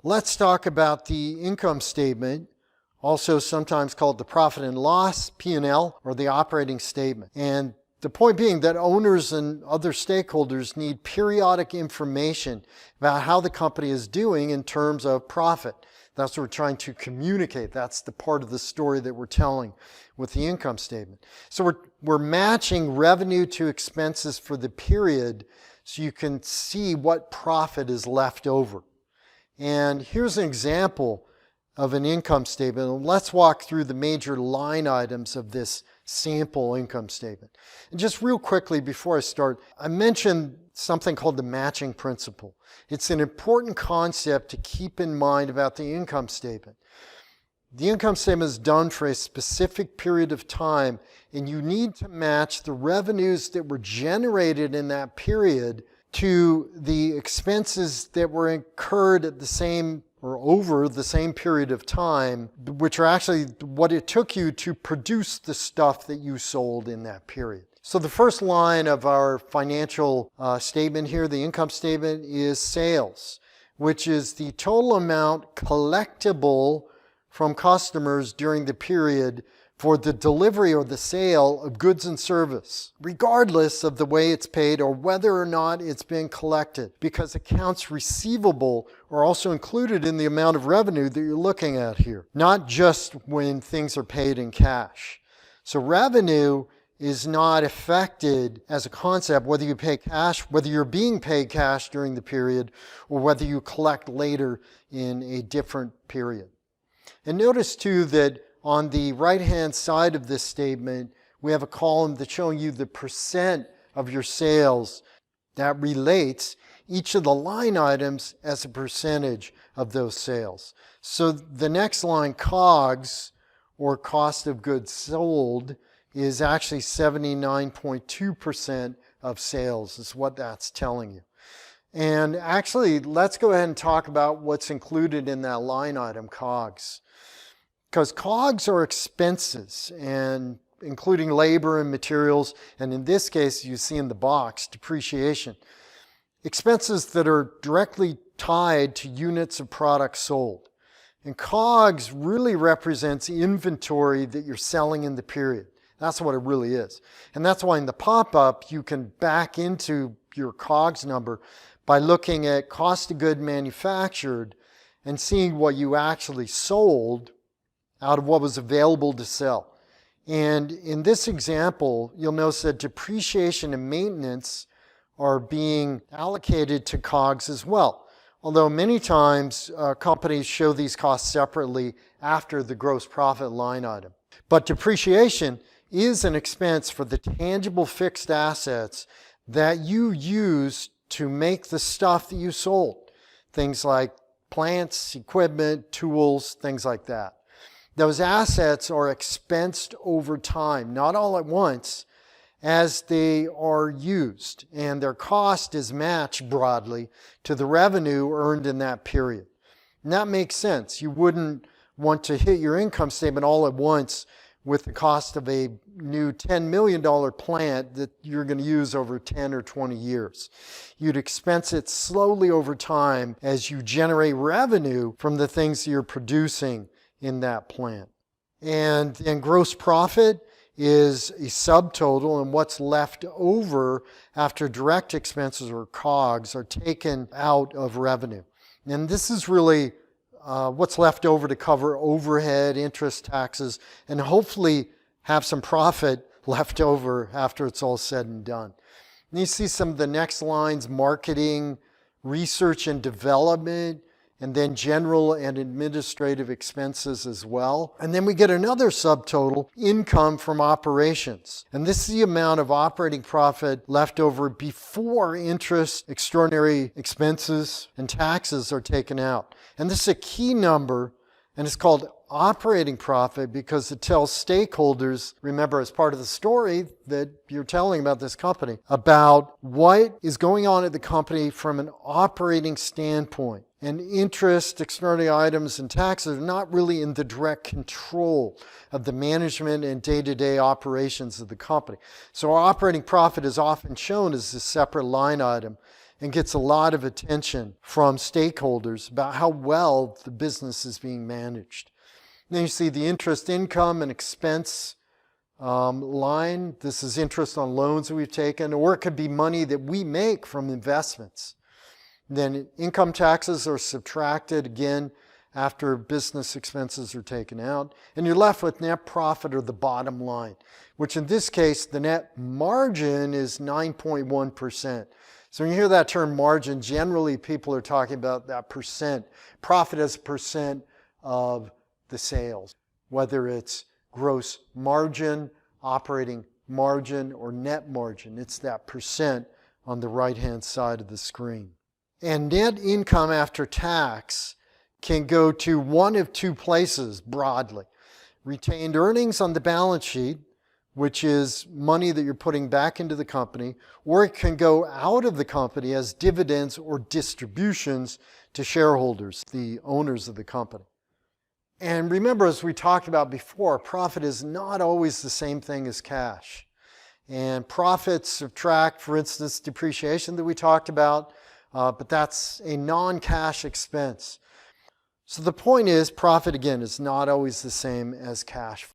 Let's talk about the income statement, also sometimes called the profit and loss, P&L, or the operating statement. And the point being that owners and other stakeholders need periodic information about how the company is doing in terms of profit. That's what we're trying to communicate. That's the part of the story that we're telling with the income statement. So we're matching revenue to expenses for the period so you can see what profit is left over. And here's an example of an income statement. Let's walk through the major line items of this sample income statement. And just real quickly before I start, I mentioned something called the matching principle. It's an important concept to keep in mind about the income statement. The income statement is done for a specific period of time, and you need to match the revenues that were generated in that period to the expenses that were incurred at the same or over the same period of time, which are actually what it took you to produce the stuff that you sold in that period. So the first line of our financial statement here, the income statement, is sales, which is the total amount collectible from customers during the period for the delivery or the sale of goods and service, regardless of the way it's paid or whether or not it's been collected, because accounts receivable are also included in the amount of revenue that you're looking at here, not just when things are paid in cash. So revenue is not affected as a concept whether you pay cash, whether you're being paid cash during the period, or whether you collect later in a different period. And notice too that on the right-hand side of this statement, we have a column that's showing you the percent of your sales that relates each of the line items as a percentage of those sales. So the next line, COGS, or cost of goods sold, is actually 79.2% of sales, is what that's telling you. And actually, let's go ahead and talk about what's included in that line item, COGS. Because COGS are expenses, and including labor and materials, and in this case, you see in the box, depreciation. Expenses that are directly tied to units of products sold. And COGS really represents inventory that you're selling in the period. That's what it really is. And that's why in the pop-up, you can back into your COGS number by looking at cost of goods manufactured and seeing what you actually sold out of what was available to sell. And in this example, you'll notice that depreciation and maintenance are being allocated to COGS as well. Although many times companies show these costs separately after the gross profit line item. But depreciation is an expense for the tangible fixed assets that you use to make the stuff that you sold. Things like plants, equipment, tools, things like that. Those assets are expensed over time, not all at once, as they are used, and their cost is matched broadly to the revenue earned in that period. And that makes sense. You wouldn't want to hit your income statement all at once with the cost of a new $10 million plant that you're going to use over 10 or 20 years. You'd expense it slowly over time as you generate revenue from the things you're producing in that plant. And then gross profit is a subtotal, and what's left over after direct expenses or COGS are taken out of revenue. And this is really what's left over to cover overhead, interest, taxes, and hopefully have some profit left over after it's all said and done. And you see some of the next lines: marketing, research and development, and then general and administrative expenses as well. And then we get another subtotal, income from operations. And this is the amount of operating profit left over before interest, extraordinary expenses, and taxes are taken out. And this is a key number, and it's called operating profit because it tells stakeholders, remember, as part of the story that you're telling about this company, about what is going on at the company from an operating standpoint. And interest, extraordinary items, and taxes are not really in the direct control of the management and day-to-day operations of the company. So our operating profit is often shown as a separate line item. and gets a lot of attention from stakeholders about how well the business is being managed. Then you see the interest income and expense line. This is interest on loans that we've taken, or it could be money that we make from investments. Then income taxes are subtracted again after business expenses are taken out, and you're left with net profit, or the bottom line, which in this case, the net margin is 9.1%. So when you hear that term margin, generally people are talking about that percent, profit as a percent of the sales, whether it's gross margin, operating margin, or net margin. It's that percent on the right-hand side of the screen. And net income after tax can go to one of two places broadly. Retained earnings on the balance sheet, which is money that you're putting back into the company, or it can go out of the company as dividends or distributions to shareholders, the owners of the company. And remember, as we talked about before, profit is not always the same thing as cash. And profits subtract, for instance, depreciation that we talked about, but that's a non-cash expense. So the point is, profit, again, is not always the same as cash.